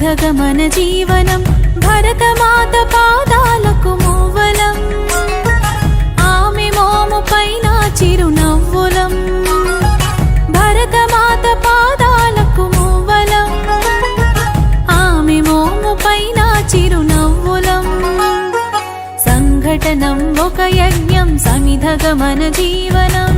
సమిధగమన జీవనం భరతమాత పాదాలకు మూవలం ఆమె మోము పైన చిరునవ్వులం భరతమాత పాదాలకు మూవలం ఆమె మోము పైన చిరునవ్వులం సంఘటనం ఒక యజ్ఞం సమిధగమన జీవనం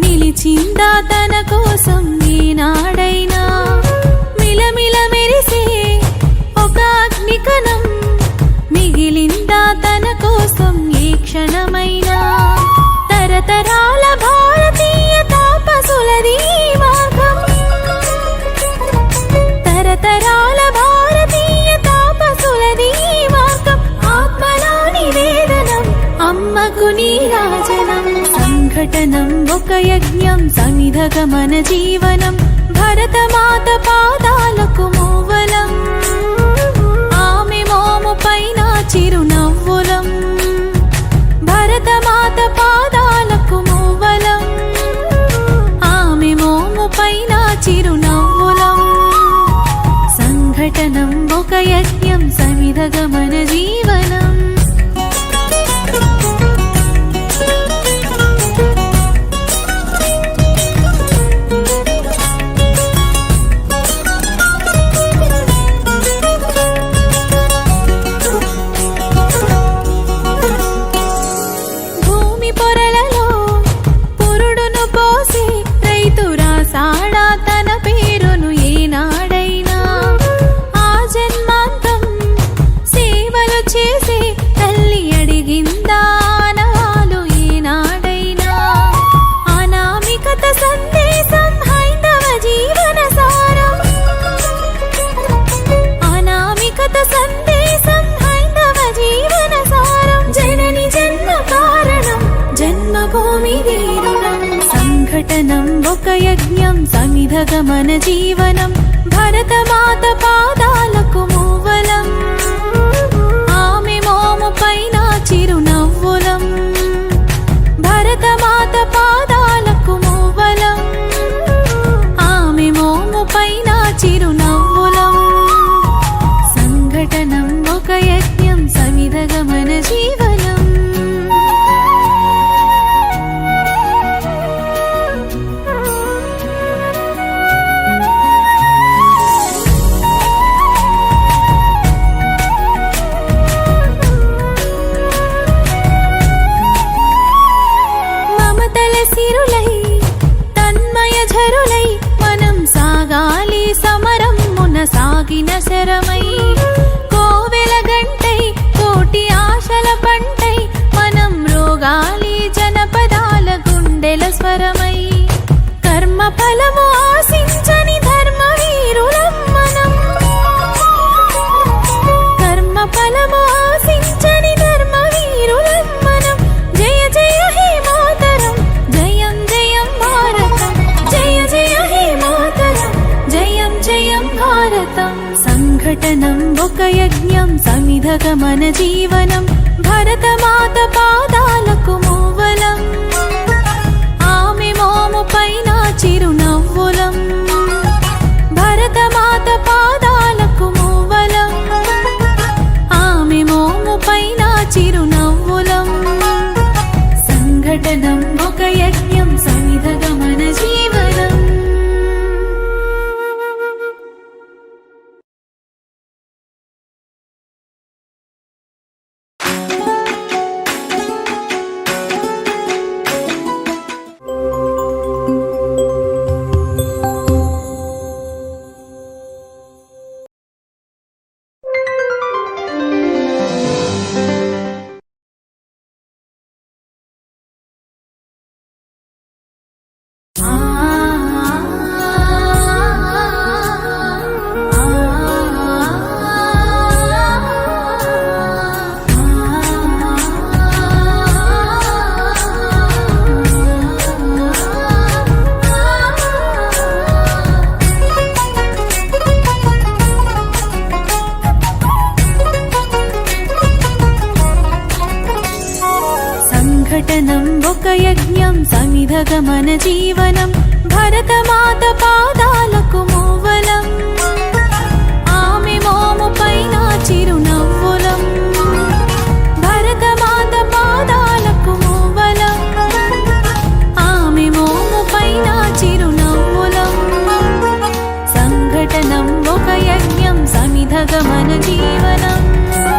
నిలిచిందా తన కోసం ఈనాడైనా మిలమిల మెరిసే ఒక అగ్నికణం మిగిలిందా తన కోసం ఏ క్షణమైనా తరతరాల భారతీయ తాపసులది మార్గం తరతరాల భారతీయ తాపసులది మార్గం ఆత్మలో నివేదనం అమ్మకు నీరాజనం సంఘటనం ఒక యజ్ఞం సమిధగమన జీవనం భరతమాత పాదాలకు మూవలం ఆమె మోము పైన చిరునవ్వులం భరతమాత పాదాలకు మూవలం ఆమె మోము పైన చిరునవ్వులం సంఘటనం ఒక యజ్ఞం సమిధగమన జీవనం సంఘటనం ఒక యజ్ఞం సమిధగమన జీవనం భరతమాత పాదాలకు మూవలం ఆమె మోము పైన చిరునవ్వులం భరతమాత పాదాలకు మూవలం ఆమె మోము పైన చిరునవ్వులం సంఘటనం ఒక యజ్ఞం సమిధగమన జీవనం సాగిన శరమై కోవెల గంటై కోటి ఆశల పంటై మనం రోగాలి జనపదాల గుండెల స్వరమై కర్మ ఫలము ఆశించని ధర్మ వీరులం మనం కర్మ ఫలము ఆశించని ధర్మ వీరులం మనం జయ జయ హే మాతరం జయం జయం భారతం జయ జయ హే మాతరం జయం జయం భారతం సంఘటనం ఒక యజ్ఞం సమిధగమన జీవనం భరతమాత పాదాలకు మూవలం ఆమె మోము పైన చిరునవ్వులం భరతమాత పాదాలకు మూవలం ఆమె మోము పైన చిరునవ్వులం సంఘటనం ఒక యజ్ఞం సమిధగమన జీవనం ప్రకటనం ఒక యజ్ఞం సమిధగమన జీవనం భరతమాత పాదాలకు మూవలం